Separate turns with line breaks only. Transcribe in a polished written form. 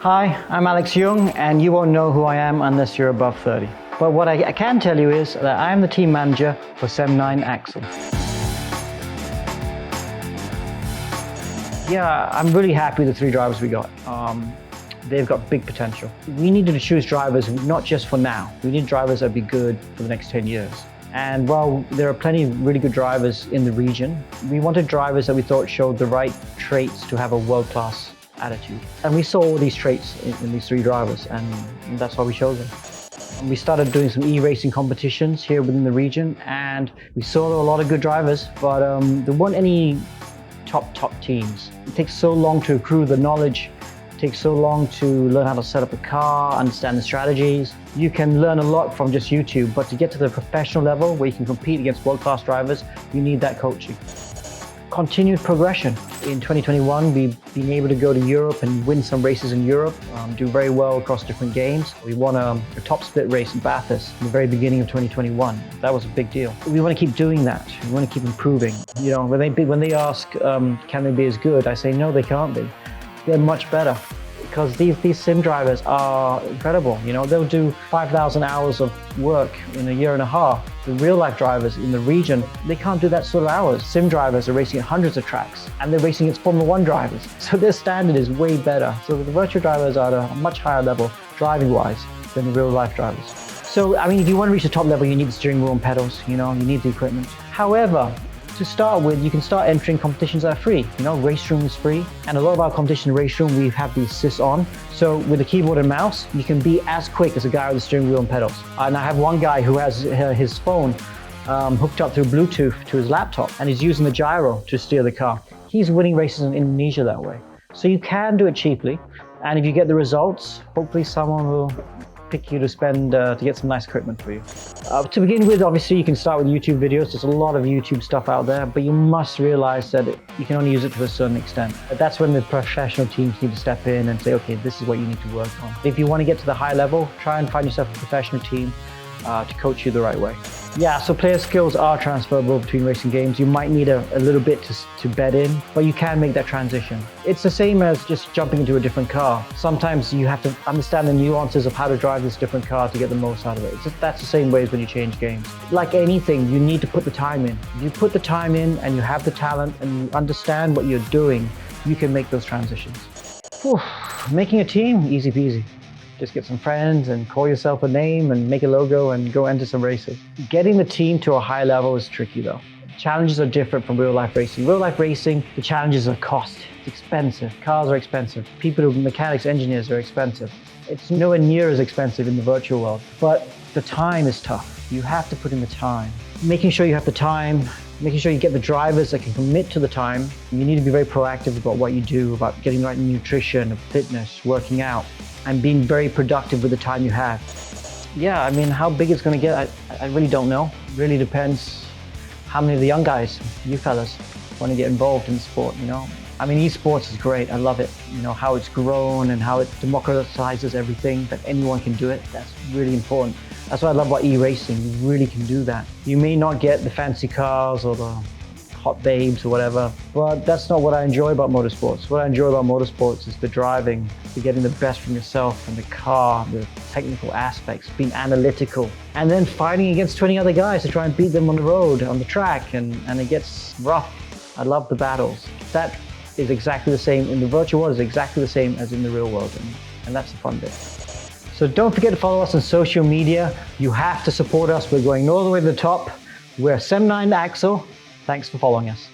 Hi, I'm Alex Yoong, and you won't know who I am unless you're above 30. But what I can tell you is that I am the team manager for Sem9 Axel. Yeah, I'm really happy with the 3 drivers we got. They've got big potential. We needed to choose drivers not just for now. We need drivers that be good for the next 10 years. And while there are plenty of really good drivers in the region, we wanted drivers that we thought showed the right traits to have a world-class attitude. And we saw all these traits in these 3 drivers, and that's why we chose them. And we started doing some e-racing competitions here within the region, and we saw a lot of good drivers, but there weren't any top teams. It takes so long to accrue the knowledge. It takes so long to learn how to set up a car, understand the strategies. You can learn a lot from just YouTube, but to get to the professional level where you can compete against world-class drivers, you need that coaching. Continued progression. In 2021, we've been able to go to Europe and win some races in Europe, do very well across different games. We won a top split race in Bathurst in the very beginning of 2021. That was a big deal. We want to keep doing that. We want to keep improving. You know, when they ask, can they be as good? I say, no, they can't be. They're much better. Because these sim drivers are incredible. You know, they'll do 5,000 hours of work in a year and a half. The real life drivers in the region, they can't do that sort of hours. Sim drivers are racing at hundreds of tracks, and they're racing against Formula 1 drivers. So their standard is way better. So the virtual drivers are at a much higher level, driving-wise, than the real life drivers. So, I mean, if you want to reach the top level, you need the steering wheel and pedals, you know, you need the equipment. However, to start with, you can start entering competitions that are free. You know, Race Room is free, and a lot of our competition Race Room, we have the assists on. So with a keyboard and mouse, you can be as quick as a guy with the steering wheel and pedals. And I have one guy who has his phone hooked up through Bluetooth to his laptop, and he's using the gyro to steer the car. He's winning races in Indonesia that way. So you can do it cheaply, and if you get the results, hopefully someone will pick you to spend to get some nice equipment for you. To begin with, obviously you can start with YouTube videos. There's a lot of YouTube stuff out there, but you must realize that you can only use it to a certain extent. That's when the professional teams need to step in and say, okay, this is what you need to work on. If you want to get to the high level, try and find yourself a professional team to coach you the right way. Yeah, so player skills are transferable between racing games. You might need a little bit to bed in, but you can make that transition. It's the same as just jumping into a different car. Sometimes you have to understand the nuances of how to drive this different car to get the most out of it. That's the same way as when you change games. Like anything, you need to put the time in. If you put the time in and you have the talent and you understand what you're doing, you can make those transitions. Whew. Making a team, easy peasy. Just get some friends and call yourself a name and make a logo and go enter some races. Getting the team to a high level is tricky though. Challenges are different from real life racing. Real life racing, the challenges are cost. It's expensive. Cars are expensive. People, mechanics, engineers are expensive. It's nowhere near as expensive in the virtual world. But the time is tough. You have to put in the time. Making sure you have the time, making sure you get the drivers that can commit to the time. You need to be very proactive about what you do, about getting the right nutrition, fitness, working out, and being very productive with the time you have. Yeah, I mean, how big it's going to get, I really don't know. It really depends how many of the young guys, you fellas, want to get involved in sport, you know. I mean, esports is great. I love it. You know, how it's grown and how it democratizes everything, that anyone can do it. That's really important. That's what I love about e-racing. You really can do that. You may not get the fancy cars or the hot babes or whatever, but that's not what I enjoy about motorsports. What I enjoy about motorsports is the driving, the getting the best from yourself and the car, the technical aspects, being analytical, and then fighting against 20 other guys to try and beat them on the road, on the track, and it gets rough. I love the battles. That is exactly the same in the virtual world, is exactly the same as in the real world, and that's the fun bit. So don't forget to follow us on social media. You have to support us. We're going all the way to the top. We're Sem9 Axel. Thanks for following us.